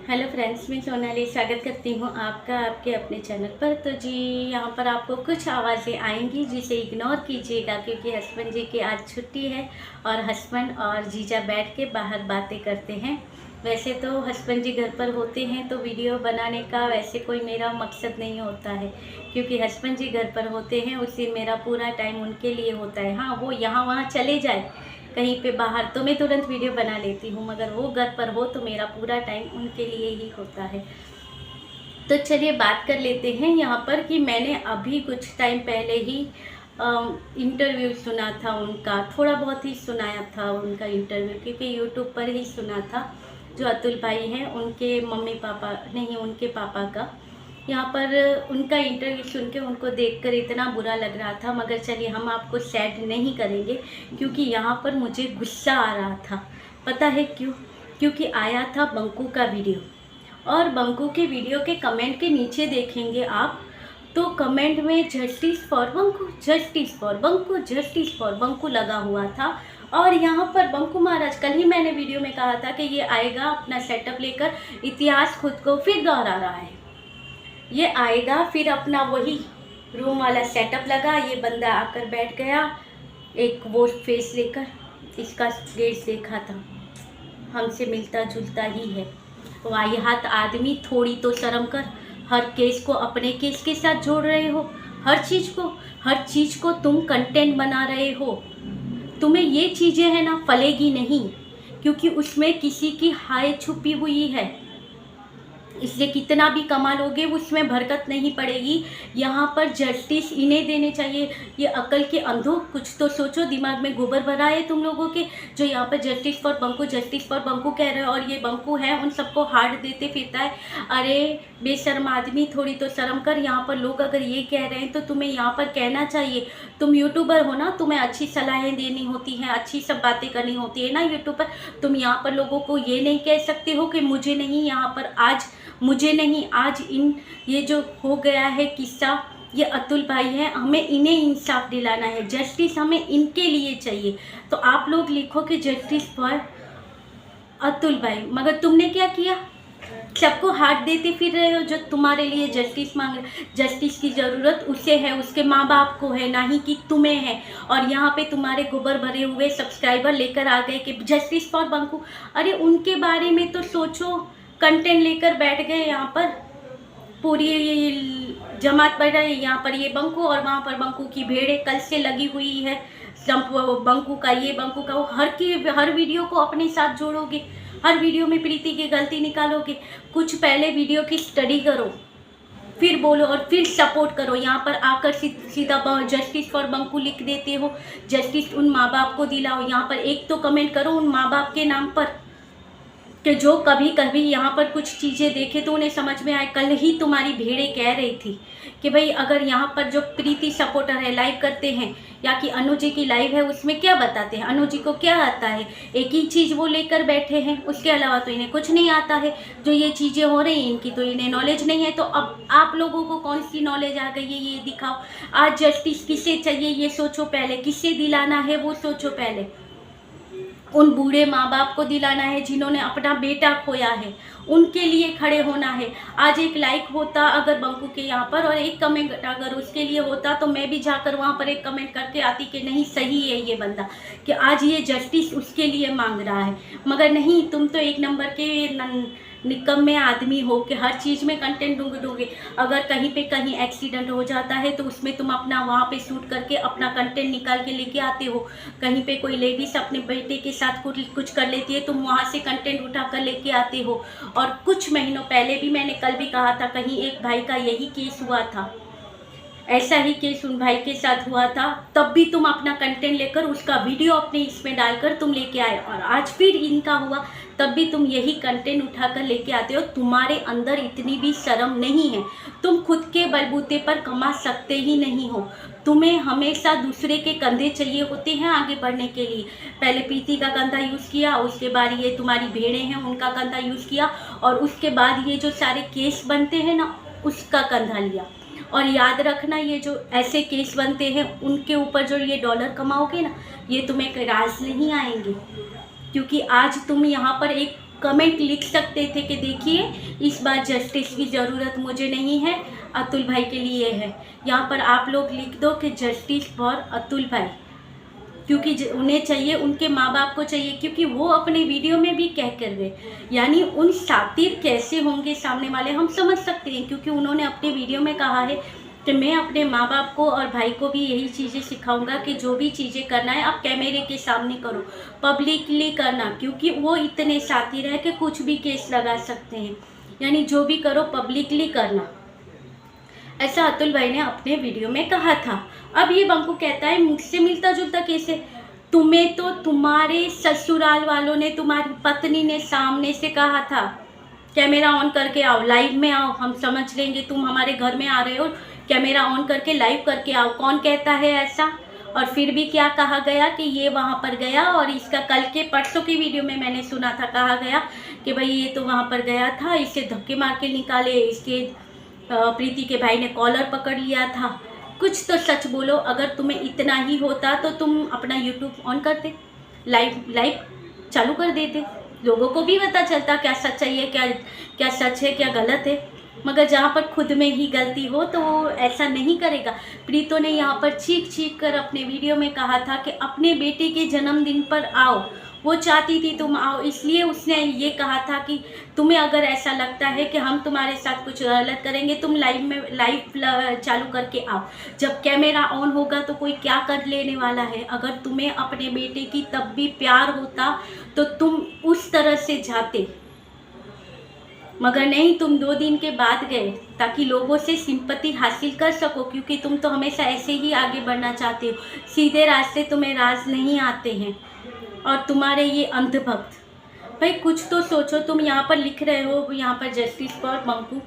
Hello friends, मैं सोनाली स्वागत करती हूँ आपका आपके अपने चैनल पर। तो जी, यहाँ पर आपको कुछ आवाज़ें आएंगी जिसे इग्नोर कीजिएगा, क्योंकि हस्बैंड जी की आज छुट्टी है और हस्बैंड और जीजा बैठ के बाहर बातें करते हैं। वैसे तो हस्बैंड जी घर पर होते हैं तो वीडियो बनाने का वैसे कोई मेरा मकसद नहीं होता है, क्योंकि हस्बैंड जी घर पर होते हैं उससे मेरा पूरा टाइम उनके लिए होता है। हाँ, वो यहाँ वहाँ चले जाए कहीं पे बाहर तो मैं तुरंत वीडियो बना लेती हूँ, मगर वो घर पर हो तो मेरा पूरा टाइम उनके लिए ही होता है। तो चलिए बात कर लेते हैं यहाँ पर कि मैंने अभी कुछ टाइम पहले ही इंटरव्यू सुना था उनका, थोड़ा बहुत ही सुनाया था उनका इंटरव्यू, क्योंकि यूट्यूब पर ही सुना था। जो अतुल भाई हैं उनके मम्मी पापा नहीं, उनके पापा का यहाँ पर उनका इंटरव्यू सुन के उनको देखकर इतना बुरा लग रहा था। मगर चलिए, हम आपको सैड नहीं करेंगे, क्योंकि यहाँ पर मुझे गुस्सा आ रहा था। पता है क्यों? क्योंकि आया था बंकू का वीडियो, और बंकू के वीडियो के कमेंट के नीचे देखेंगे आप तो कमेंट में justice for Bunku, justice for Bunku, justice for Bunku लगा हुआ था। और यहाँ पर बंकू महाराज, कल ही मैंने वीडियो में कहा था कि ये आएगा अपना सेटअप लेकर, इतिहास खुद को फिर दोहरा रहा है। ये आएगा फिर अपना वही रूम वाला सेटअप लगा, ये बंदा आकर बैठ गया एक वो फेस लेकर। इसका फेस देखा था, हमसे मिलता जुलता ही है। वाहियात आदमी, थोड़ी तो शर्म कर। हर केस को अपने केस के साथ जोड़ रहे हो, हर चीज़ को तुम कंटेंट बना रहे हो। तुम्हें ये चीज़ें है ना फलेगी नहीं, क्योंकि उसमें किसी की हाय छुपी हुई है। इसलिए कितना भी कमा लोगे उसमें बरकत नहीं पड़ेगी। यहाँ पर जस्टिस इन्हें देने चाहिए। ये अकल के अंधों, कुछ तो सोचो, दिमाग में गोबर भरा है तुम लोगों के, जो यहाँ पर justice for Bunku, justice for Banku कह रहे हो। और ये बंकू है उन सबको हार्ट देते फिरता है। अरे बेशर्म आदमी, थोड़ी तो शर्म कर। यहाँ पर लोग अगर ये कह रहे हैं तो तुम्हें यहाँ पर कहना चाहिए। तुम यूट्यूबर हो ना, तुम्हें अच्छी सलाहें देनी होती हैं, अच्छी सब बातें करनी होती है ना यूट्यूब पर। तुम यहाँ पर लोगों को ये नहीं कह सकते हो कि मुझे नहीं, यहाँ पर आज इन ये जो हो गया है किस्सा, ये अतुल भाई हैं, हमें इन्हें इंसाफ दिलाना है, जस्टिस हमें इनके लिए चाहिए। तो आप लोग लिखो कि जस्टिस फॉर अतुल भाई, मगर तुमने क्या किया? सबको हाथ देते फिर रहे हो। जो तुम्हारे लिए जस्टिस मांग रहे, जस्टिस की ज़रूरत उसे है, उसके माँ बाप को है, ना ही कि तुम्हें है। और यहाँ पे तुम्हारे गोबर भरे हुए सब्सक्राइबर लेकर आ गए कि जस्टिस फॉर बंकू। अरे उनके बारे में तो सोचो। कंटेंट लेकर बैठ गए यहाँ पर, पूरी ये जमात बढ़ रही है। यहाँ पर ये बंकू और वहाँ पर बंकू की भीड़ कल से लगी हुई है। बंकू का ये, बंकू का वो, हर वीडियो को अपने साथ जोड़ोगे, हर वीडियो में प्रीति की गलती निकालोगे। कुछ पहले वीडियो की स्टडी करो, फिर बोलो और फिर सपोर्ट करो। यहाँ पर आकर सीधा जस्टिस फॉर बंकू लिख देते हो। जस्टिस उन माँ बाप को दिलाओ। यहाँ पर एक तो कमेंट करो उन माँ बाप के नाम पर, कि जो कभी कभी यहाँ पर कुछ चीज़ें देखे तो उन्हें समझ में आए। कल ही तुम्हारी भेड़ें कह रही थी कि भाई अगर यहाँ पर जो प्रीति सपोर्टर है लाइव करते हैं, या कि अनु जी की लाइव है, उसमें क्या बताते हैं, अनु जी को क्या आता है? एक ही चीज़ वो लेकर बैठे हैं, उसके अलावा तो इन्हें कुछ नहीं आता है। जो ये चीज़ें हो रही हैं इनकी तो इन्हें नॉलेज नहीं है। तो अब आप लोगों को कौन सी नॉलेज आ गई है ये दिखाओ। आज जस्टिस किसे चाहिए ये सोचो पहले, किसे दिलाना है वो सोचो पहले। उन बूढ़े माँ बाप को दिलाना है जिन्होंने अपना बेटा खोया है, उनके लिए खड़े होना है। आज एक लाइक होता अगर बंकू के यहाँ पर, और एक कमेंट अगर उसके लिए होता, तो मैं भी जाकर वहाँ पर एक कमेंट करके आती कि नहीं सही है ये बंदा, कि आज ये जस्टिस उसके लिए मांग रहा है। मगर नहीं, तुम तो एक नंबर के निकम्मे आदमी हो कि हर चीज़ में कंटेंट ढूंढोगे। अगर कहीं पे कहीं एक्सीडेंट हो जाता है तो उसमें तुम अपना वहाँ पे शूट करके अपना कंटेंट निकाल के लेके आते हो। कहीं पे कोई लेडीज अपने बेटे के साथ कुछ कर लेती है, तुम वहाँ से कंटेंट उठा कर लेके आते हो। और कुछ महीनों पहले भी, मैंने कल भी कहा था, कहीं एक भाई का यही केस हुआ था, ऐसा ही केस उन भाई के साथ हुआ था, तब भी तुम अपना कंटेंट लेकर उसका वीडियो अपने इसमें डालकर तुम लेके आए। और आज फिर इनका हुआ, तब भी तुम यही कंटेंट उठाकर लेके आते हो। तुम्हारे अंदर इतनी भी शर्म नहीं है। तुम खुद के बलबूते पर कमा सकते ही नहीं हो। तुम्हें हमेशा दूसरे के कंधे चाहिए होते हैं आगे बढ़ने के लिए। पहले प्रीति का कंधा यूज़ किया, उसके बाद ये तुम्हारी भेड़ें हैं उनका कंधा यूज़ किया, और उसके बाद ये जो सारे केस बनते हैं ना उसका कंधा लिया। और याद रखना, ये जो ऐसे केस बनते हैं उनके ऊपर जो ये डॉलर कमाओगे ना, ये तुम्हें राज नहीं आएंगे। क्योंकि आज तुम यहाँ पर एक कमेंट लिख सकते थे कि देखिए इस बार जस्टिस की ज़रूरत मुझे नहीं है, अतुल भाई के लिए है। यहाँ पर आप लोग लिख दो कि जस्टिस फॉर अतुल भाई, क्योंकि उन्हें चाहिए, उनके माँ बाप को चाहिए, क्योंकि वो अपने वीडियो में भी कह कर गए। यानी उन सातिर कैसे होंगे सामने वाले हम समझ सकते हैं, क्योंकि उन्होंने अपने वीडियो में कहा है कि मैं अपने माँ बाप को और भाई को भी यही चीज़ें सिखाऊंगा कि जो भी चीज़ें करना है आप कैमरे के सामने करो, पब्लिकली करना, क्योंकि वो इतने सातिर है कि कुछ भी केस लगा सकते हैं। यानी जो भी करो पब्लिकली करना, ऐसा अतुल भाई ने अपने वीडियो में कहा था। अब ये बंकू कहता है मुझसे मिलता जुलता कैसे, तुम्हें तो तुम्हारे ससुराल वालों ने, तुम्हारी पत्नी ने सामने से कहा था कैमरा ऑन करके आओ, लाइव में आओ, हम समझ लेंगे तुम हमारे घर में आ रहे हो, कैमरा ऑन करके लाइव करके आओ। कौन कहता है ऐसा? और फिर भी क्या कहा गया कि ये वहाँ पर गया, और इसका कल के परसों की वीडियो में मैंने सुना था, कहा गया कि भाई ये तो वहाँ पर गया था, इसे धक्के मार के निकाले, इसके प्रीति के भाई ने कॉलर पकड़ लिया था। कुछ तो सच बोलो, अगर तुम्हें इतना ही होता तो तुम अपना यूट्यूब ऑन करते, लाइव चालू कर देते, लोगों को भी पता चलता क्या सच्चाई है, क्या सच है, क्या गलत है। मगर जहाँ पर खुद में ही गलती हो तो वो ऐसा नहीं करेगा। प्रीतो ने यहाँ पर चीख कर अपने वीडियो में कहा था कि अपने बेटे के जन्मदिन पर आओ, वो चाहती थी तुम आओ, इसलिए उसने ये कहा था कि तुम्हें अगर ऐसा लगता है कि हम तुम्हारे साथ कुछ गलत करेंगे, तुम लाइव चालू करके आओ। जब कैमरा ऑन होगा तो कोई क्या कर लेने वाला है। अगर तुम्हें अपने बेटे की तब भी प्यार होता तो तुम उस तरह से जाते, मगर नहीं, तुम 2 दिन के बाद गए ताकि लोगों से सिंपैथी हासिल कर सको, क्योंकि तुम तो हमेशा ऐसे ही आगे बढ़ना चाहते हो, सीधे रास्ते तुम्हें राज नहीं आते हैं। और तुम्हारे ये अंधभक्त, भाई कुछ तो सोचो। तुम यहाँ पर लिख रहे हो यहाँ पर जस्टिस फॉर बंकू,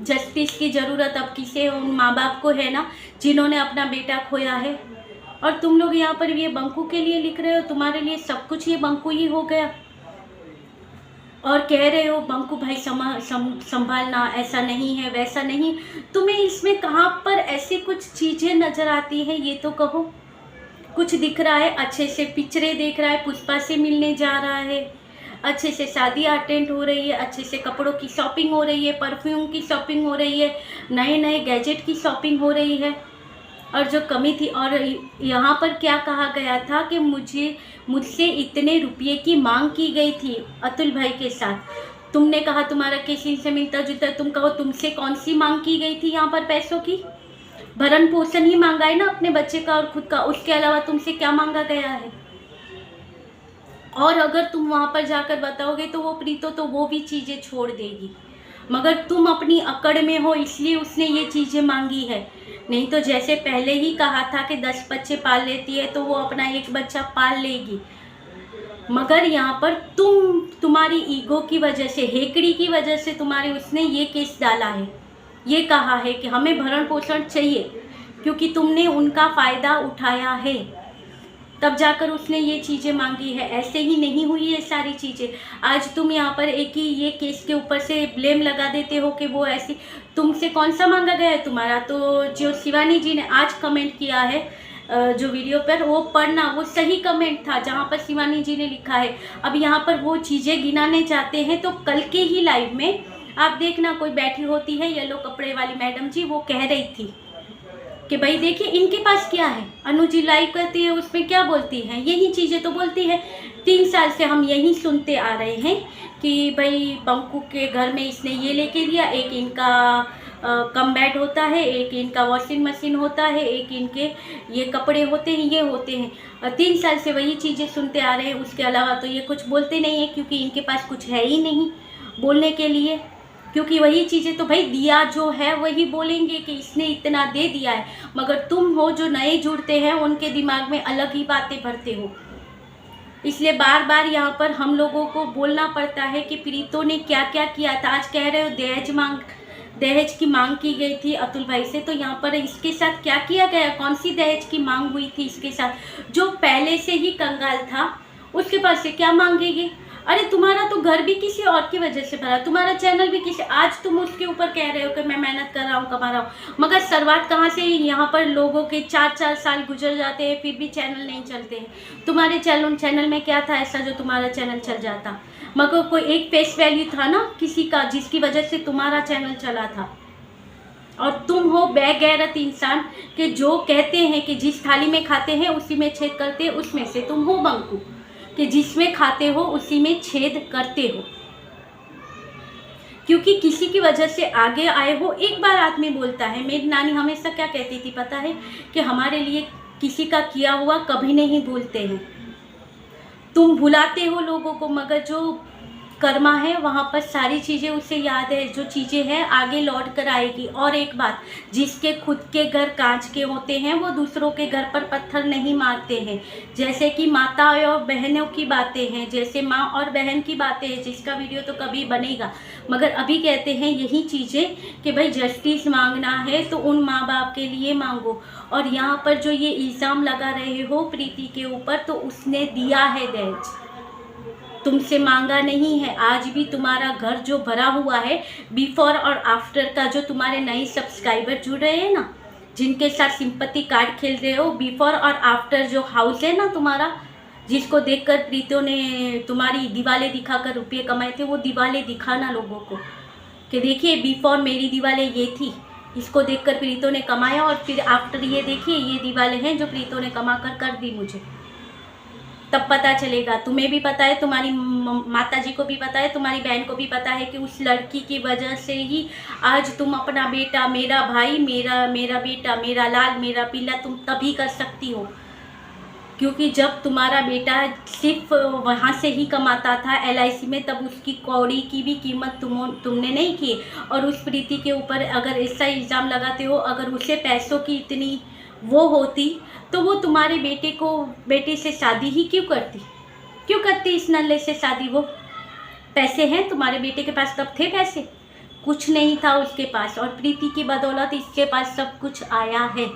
जस्टिस की ज़रूरत अब किसे? उन माँ बाप को है ना जिन्होंने अपना बेटा खोया है। और तुम लोग यहाँ पर ये बंकू के लिए लिख रहे हो, तुम्हारे लिए सब कुछ ये बंकू ही हो गया, और कह रहे हो बंकू भाई संभालना, ऐसा नहीं है वैसा नहीं। तुम्हें इसमें कहाँ पर ऐसी कुछ चीज़ें नज़र आती हैं, ये तो कहो। कुछ दिख रहा है, अच्छे से पिक्चरें देख रहा है, पुष्पा से मिलने जा रहा है, अच्छे से शादी अटेंड हो रही है, अच्छे से कपड़ों की शॉपिंग हो रही है, परफ्यूम की शॉपिंग हो रही है, नए नए गैजेट की शॉपिंग हो रही है। और जो कमी थी, और यहाँ पर क्या कहा गया था कि मुझसे इतने रुपये की मांग की गई थी अतुल भाई के साथ। तुमने कहा तुम्हारा किसी से मिलता जुलता, तुम कहो तुमसे कौन सी मांग की गई थी? यहाँ पर पैसों की भरण पोषण ही मांगा है ना अपने बच्चे का और खुद का, उसके अलावा तुमसे क्या मांगा गया है? और अगर तुम वहाँ पर जाकर बताओगे तो वो प्रीतो तो वो भी चीज़ें छोड़ देगी, मगर तुम अपनी अकड़ में हो इसलिए उसने ये चीज़ें मांगी है। नहीं तो जैसे पहले ही कहा था कि 10 बच्चे पाल लेती है तो वो अपना एक बच्चा पाल लेगी। मगर यहाँ पर तुम्हारी ईगो की वजह से, हेकड़ी की वजह से तुम्हारे उसने ये केस डाला है, ये कहा है कि हमें भरण पोषण चाहिए, क्योंकि तुमने उनका फ़ायदा उठाया है, तब जाकर उसने ये चीज़ें मांगी है। ऐसे ही नहीं हुई ये सारी चीज़ें। आज तुम यहाँ पर एक ही ये केस के ऊपर से ब्लेम लगा देते हो कि वो ऐसी, तुमसे कौन सा मांगा गया है तुम्हारा? तो जो शिवानी जी ने आज कमेंट किया है जो वीडियो पर, वो पढ़ना, वो सही कमेंट था जहाँ पर शिवानी जी ने लिखा है। अब यहाँ पर वो चीज़ें गिनाने चाहते हैं तो कल के ही लाइव में आप देखना, कोई बैठी होती है येलो कपड़े वाली मैडम जी, वो कह रही थी कि भाई देखिए इनके पास क्या है। अनु जी लाइव करती है, उसमें क्या बोलती हैं? यही चीज़ें तो बोलती है। 3 साल से हम यही सुनते आ रहे हैं कि भाई बंकू के घर में इसने ये लेके दिया, एक इनका कम बेड होता है, एक इनका वॉशिंग मशीन होता है, एक इनके ये कपड़े होते हैं, ये होते हैं। 3 साल से वही चीज़ें सुनते आ रहे हैं, उसके अलावा तो ये कुछ बोलते नहीं है, क्योंकि इनके पास कुछ है ही नहीं बोलने के लिए। क्योंकि वही चीज़ें तो भाई दिया जो है वही बोलेंगे कि इसने इतना दे दिया है, मगर तुम हो जो नए जुड़ते हैं उनके दिमाग में अलग ही बातें भरते हो। इसलिए बार बार यहाँ पर हम लोगों को बोलना पड़ता है कि प्रीतो ने क्या क्या किया था। आज कह रहे हो दहेज की मांग की गई थी अतुल भाई से, तो यहाँ पर इसके साथ क्या किया गया? कौन सी दहेज की मांग हुई थी इसके साथ? जो पहले से ही कंगाल था उसके पास से क्या मांगेगी? अरे तुम्हारा तो घर भी किसी और की वजह से भरा, तुम्हारा चैनल भी किसी, आज तुम उसके ऊपर कह रहे हो कि मैं मेहनत कर रहा हूँ, कमा रहा हूँ, मगर शुरुआत कहाँ से? यहाँ पर लोगों के 4-4 साल गुजर जाते हैं फिर भी चैनल नहीं चलते हैं। तुम्हारे चैनल में क्या था ऐसा जो तुम्हारा चैनल चल जाता? मगर कोई एक फेस वैल्यू था ना किसी का, जिसकी वजह से तुम्हारा चैनल चला था। और तुम हो बेगैरत इंसान कि जो कहते हैं कि जिस थाली में खाते हैं उसी में छेद करते हैं, उसमें से तुम हो बंकू कि जिसमें खाते हो उसी में छेद करते हो। क्योंकि किसी की वजह से आगे आए हो। एक बार आदमी बोलता है, मेरी नानी हमेशा क्या कहती थी पता है, कि हमारे लिए किसी का किया हुआ कभी नहीं भूलते हैं। तुम भुलाते हो लोगों को, मगर जो कर्मा है वहाँ पर सारी चीज़ें उसे याद है, जो चीज़ें हैं आगे लौट कर आएगी। और एक बात, जिसके खुद के घर कांच के होते हैं वो दूसरों के घर पर पत्थर नहीं मारते हैं। जैसे कि माता और बहनों की बातें हैं, जैसे माँ और बहन की बातें हैं, जिसका वीडियो तो कभी बनेगा, मगर अभी कहते हैं यही चीज़ें कि भाई जस्टिस मांगना है तो उन माँ बाप के लिए मांगो। और यहाँ पर जो ये इल्ज़ाम लगा रहे हो प्रीति के ऊपर, तो उसने दिया है दहेज, तुमसे मांगा नहीं है। आज भी तुम्हारा घर जो भरा हुआ है, बिफोर और आफ्टर का, जो तुम्हारे नए सब्सक्राइबर जुड़ रहे हैं ना, जिनके साथ सिंपैथी कार्ड खेल रहे हो, बिफोर और आफ्टर जो हाउस है ना तुम्हारा, जिसको देखकर प्रीतों ने तुम्हारी दीवालें दिखाकर रुपये कमाए थे, वो दीवालें दिखाना लोगों को कि देखिए बिफोर मेरी दीवालें ये थी, इसको देखकर प्रीतों ने कमाया, और फिर आफ्टर ये देखिए ये दीवालें हैं जो प्रीतों ने कमा कर दी मुझे। तब पता चलेगा। तुम्हें भी पता है, तुम्हारी माता जी को भी पता है, तुम्हारी बहन को भी पता है कि उस लड़की की वजह से ही आज तुम अपना बेटा, मेरा भाई, मेरा बेटा, मेरा लाल, मेरा पीला, तुम तभी कर सकती हो। क्योंकि जब तुम्हारा बेटा सिर्फ वहाँ से ही कमाता था LIC में, तब उसकी कौड़ी की भी कीमत तुमने नहीं की। और उस प्रीति के ऊपर अगर ऐसा इल्ज़ाम लगाते हो, अगर उसे पैसों की इतनी वो होती तो वो तुम्हारे बेटे से शादी ही क्यों करती इस नल्ले से शादी। वो पैसे हैं तुम्हारे बेटे के पास, तब थे पैसे, कुछ नहीं था उसके पास, और प्रीति की बदौलत इसके पास सब कुछ आया है।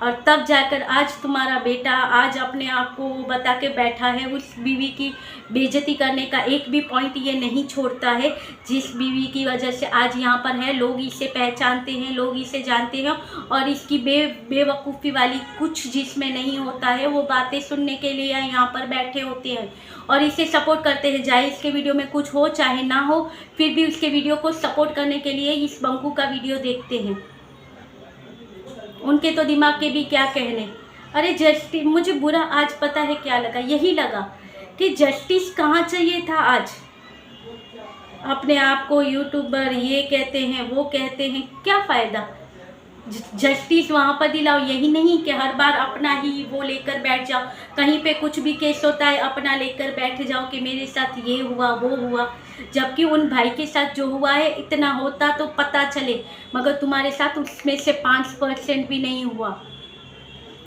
और तब जाकर आज तुम्हारा बेटा आज अपने आप को बता के बैठा है। उस बीवी की बेइज्जती करने का एक भी पॉइंट ये नहीं छोड़ता है, जिस बीवी की वजह से आज यहाँ पर है। लोग इसे पहचानते हैं, लोग इसे जानते हैं, और इसकी बेवकूफ़ी वाली कुछ जिसमें नहीं होता है वो बातें सुनने के लिए यहाँ पर बैठे होते हैं और इसे सपोर्ट करते हैं। चाहे इसके वीडियो में कुछ हो चाहे ना हो, फिर भी उसके वीडियो को सपोर्ट करने के लिए इस बंकू का वीडियो देखते हैं। उनके तो दिमाग के भी क्या कहने। अरे जस्टिस, मुझे बुरा आज पता है क्या लगा, यही लगा कि जस्टिस कहाँ चाहिए था। आज अपने आप को यूट्यूबर ये कहते हैं वो कहते हैं, क्या फ़ायदा। जस्टिस वहाँ पर दिलाओ, यही नहीं कि हर बार अपना ही वो लेकर बैठ जाओ। कहीं पे कुछ भी केस होता है अपना लेकर बैठ जाओ कि मेरे साथ ये हुआ वो हुआ, जबकि उन भाई के साथ जो हुआ है इतना होता तो पता चले, मगर तुम्हारे साथ उसमें से 5% भी नहीं हुआ।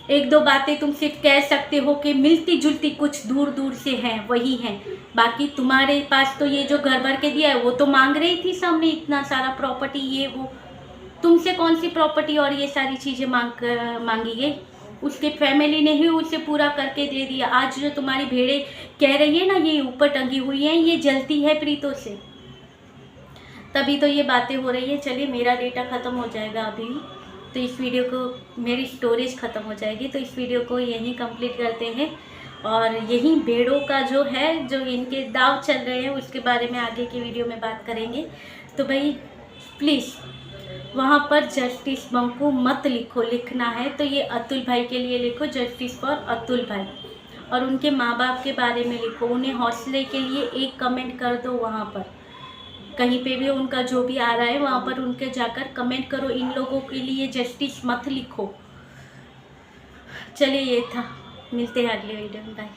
एक दो बातें तुम सिर्फ कह सकते हो कि मिलती जुलती कुछ दूर दूर से हैं, वही हैं। बाकी तुम्हारे पास तो ये जो घर भर के दिया है वो तो मांग रही थी सामने, इतना सारा प्रॉपर्टी ये वो। तुमसे कौन सी प्रॉपर्टी और ये सारी चीज़ें मांगी गई, उसके फैमिली ने ही उसे पूरा करके दे दिया। आज जो तुम्हारी भेड़ें कह रही है ना ये ऊपर टंगी हुई हैं, ये जलती है प्रीतों से, तभी तो ये बातें हो रही है। चलिए मेरा डेटा ख़त्म हो जाएगा अभी, तो इस वीडियो को, मेरी स्टोरेज ख़त्म हो जाएगी, तो इस वीडियो को यहीं कंप्लीट करते हैं। और यही भेड़ों का जो है, जो इनके दाव चल रहे हैं, उसके बारे में आगे की वीडियो में बात करेंगे। तो भाई प्लीज़ वहाँ पर जस्टिस बंकू मत लिखो, लिखना है तो ये अतुल भाई के लिए लिखो, जस्टिस फॉर अतुल भाई। और उनके माँ बाप के बारे में लिखो, उन्हें हौसले के लिए एक कमेंट कर दो। वहाँ पर कहीं पे भी उनका जो भी आ रहा है वहाँ पर उनके जाकर कमेंट करो। इन लोगों के लिए जस्टिस मत लिखो। चलिए ये था, मिलते हैं अगले वीडियो में, बाय।